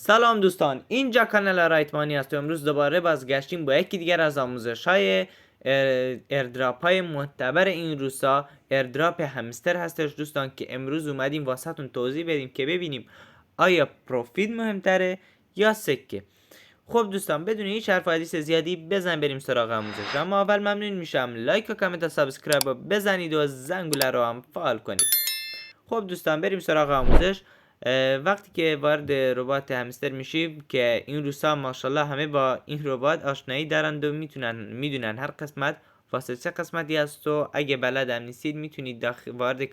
سلام دوستان، اینجا کانال رایتمانی است و امروز دوباره بازگشتیم با یکی دیگر از آموزش های ایردراپ های معتبر این روزها. ایردراپ همستر هستش دوستان که امروز اومدیم واسهتون توضیح بدیم که ببینیم آیا پروفیت مهمتره یا سکه. خب دوستان، بدون هیچ حرف و حدیث زیادی بزن بریم سراغ آموزش. اما اول ممنون میشم لایک و کامنت و سابسکرایب رو بزنید و زنگوله رو هم فعال کنید. خب دوستان، بریم سراغ آموزش. وقتی که وارد ربات همستر میشیم که این روزها ماشاءالله همه با این ربات آشنایی دارند و میدونن هر قسمت واسه چه قسمتی هست و اگه بلد هم نیستید میتونید وارد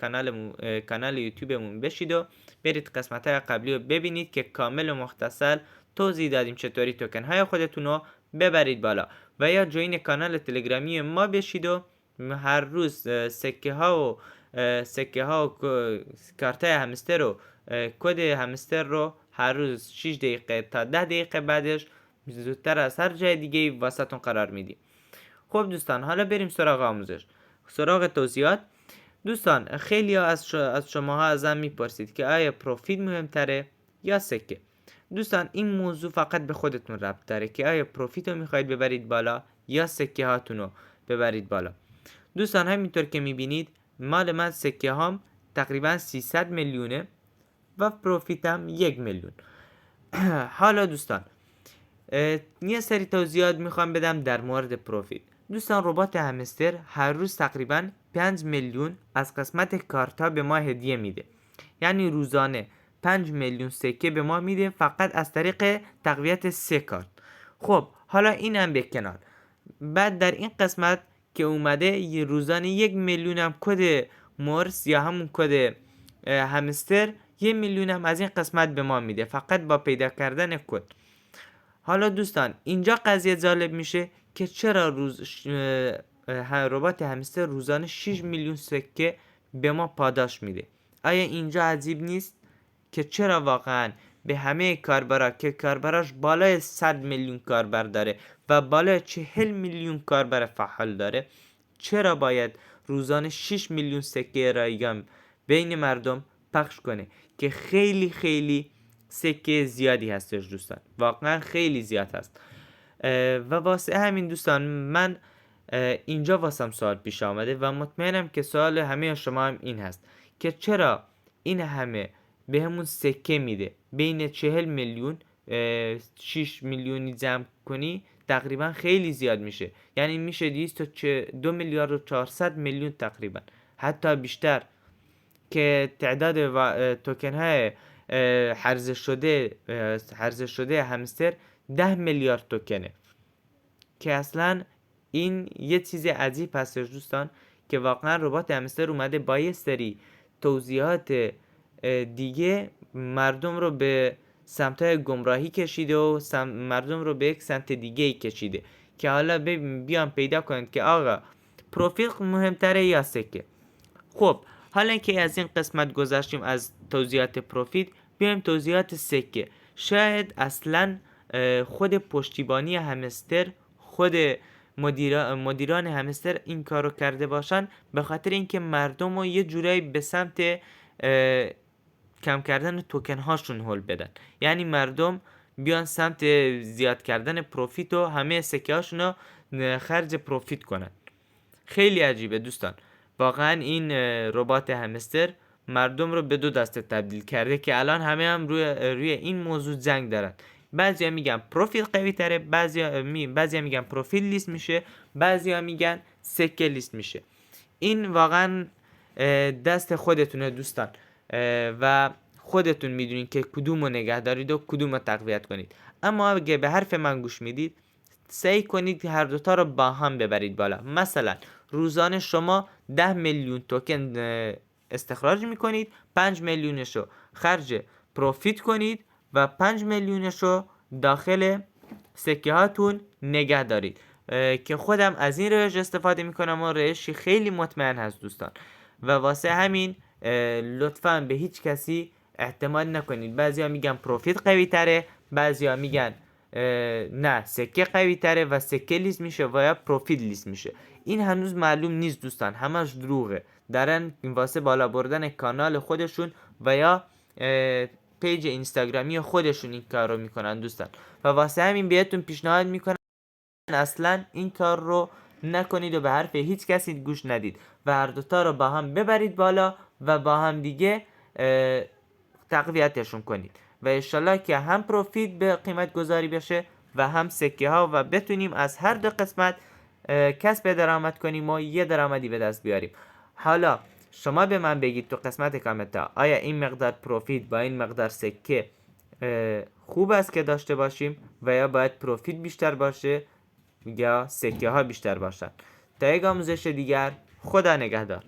کانال یوتیوبمون بشید و برید قسمت های قبلی رو ببینید که کامل و مختصر توضیح دادیم چطوری توکن های خودتون رو ببرید بالا، و یا جوین کانال تلگرامی ما بشید و هر روز سکه ها و کارت همستر و کد همستر رو هر روز 6 دقیقه تا 10 دقیقه بعدش زودتر از هر جای دیگه واسهتون قرار میدیم. خب دوستان، حالا بریم سراغ آموزش، سراغ توضیحات. دوستان، خیلی از شماها ازم میپرسید که آیا پروفیت مهمتره یا سکه. دوستان، این موضوع فقط به خودتون ربط داره که آیا پروفیت رو میخواید ببرید بالا یا سکه هاتون رو ببرید بالا. دوستان، همینطور که میبینید مال من سکه هام تقریبا 300 میلیونه و پروفیتم 1 میلیون. حالا دوستان، یه سری توضیحات میخوام بدم در مورد پروفیت. دوستان، ربات همستر هر روز تقریبا 5 میلیون از قسمت کارتا به ما هدیه میده، یعنی روزانه 5 میلیون سکه به ما میده فقط از طریق تقویت 3 کارت. خب حالا اینم به کنار، بعد در این قسمت که اومده یه روزانه 1 میلیون هم کد مورس یا همون کد همستر 1 میلیون هم از این قسمت به ما میده فقط با پیدا کردن کد. حالا دوستان، اینجا قضیه جالب میشه که چرا ربات همستر روزانه 6 میلیون سکه به ما پاداش میده. آیا اینجا عجیب نیست که چرا واقعا به همه کاربرا که کاربراش بالای 100 میلیون کاربر داره و بالای 40 میلیون کاربر فعال داره، چرا باید روزانه 6 میلیون سکه رایگان بین مردم پخش کنه که خیلی خیلی سکه زیادی هستش دوستان، واقعا خیلی زیاد هست. و واسه همین دوستان من اینجا واسم سوال پیش آمده و مطمئنم که سوال همه شما هم این هست که چرا این همه به همون سکه میده. بین 40 میلیون 6 میلیونی جمع کنی تقریبا خیلی زیاد میشه، یعنی میشه 2 میلیارد و 400 میلیون تقریبا، حتی بیشتر، که تعداد توکن های حرز شده همستر 10 میلیارد توکنه که اصلا این یه چیز عجیب هستش دوستان که واقعا ربات همستر اومده با یه سری توضیحات دیگه مردم رو به سمت گمراهی کشیده و مردم رو به یک سمت دیگه کشیده که حالا بیان پیدا کنید که آقا پروفیت مهمتره یا سکه. خب حالا که از این قسمت گذشتیم از توضیحات پروفیت، بیایم توضیحات سکه. شاید اصلا خود پشتیبانی همستر، خود مدیران همستر این کارو کرده باشن به خاطر اینکه مردم رو یه جورایی به سمت کم کردن توکن هاشون هل بدن، یعنی مردم بیان سمت زیاد کردن پروفیت و همه سکه هاشون رو خرج پروفیت کنن. خیلی عجیبه دوستان، واقعا این ربات همستر مردم رو به دو دسته تبدیل کرده که الان همه هم روی این موضوع جنگ دارن. بعضیا میگن پروفیل قوی تره، بعضیا میگن پروفیل لیست میشه، بعضیا میگن سکه لیست میشه. این واقعا دست خودتونه دوستان و خودتون میدونید که کدومو نگه دارید و کدومو تقویت کنید. اما اگه به حرف من گوش میدید، سعی کنید هر دوتا رو با هم ببرید بالا. مثلا روزانه شما 10 میلیون توکن استخراج میکنید، 5 میلیونش رو خرج پروفیت کنید و 5 میلیونش رو داخل سکه هاتون نگه دارید که خودم از این روش استفاده میکنم و روشی خیلی مطمئن هست دوستان. و واسه همین لطفاً به هیچ کسی اعتماد نکنید. بعضیا میگن پروفیت قوی تره، بعضیا میگن نه سکه قوی تره و سکه لیست میشه و یا پروفیت لیست میشه. این هنوز معلوم نیست دوستان، همش دروغه، دارن واسه بالا بردن کانال خودشون و یا پیج اینستاگرامی خودشون این کار رو میکنن دوستان، و واسه همین بهتون پیشنهاد میکنم اصلا این کار رو نکنید و به حرف هیچ کسی گوش ندید و هر دوتا رو با هم ببرید بالا و با هم دیگه تقویتشون کنید و انشالله که هم پروفیت به قیمت گذاری بشه و هم سکه ها و بتونیم از هر دو قسمت کسب درآمد کنیم و یه درآمدی به دست بیاریم. حالا شما به من بگید تو قسمت کامنت ها آیا این مقدار پروفیت با این مقدار سکه خوب است که داشته باشیم و یا باید پروفیت بیشتر باشه یا سکه ها بیشتر باشن. تا یک آموزش دیگر، خدا نگهدار.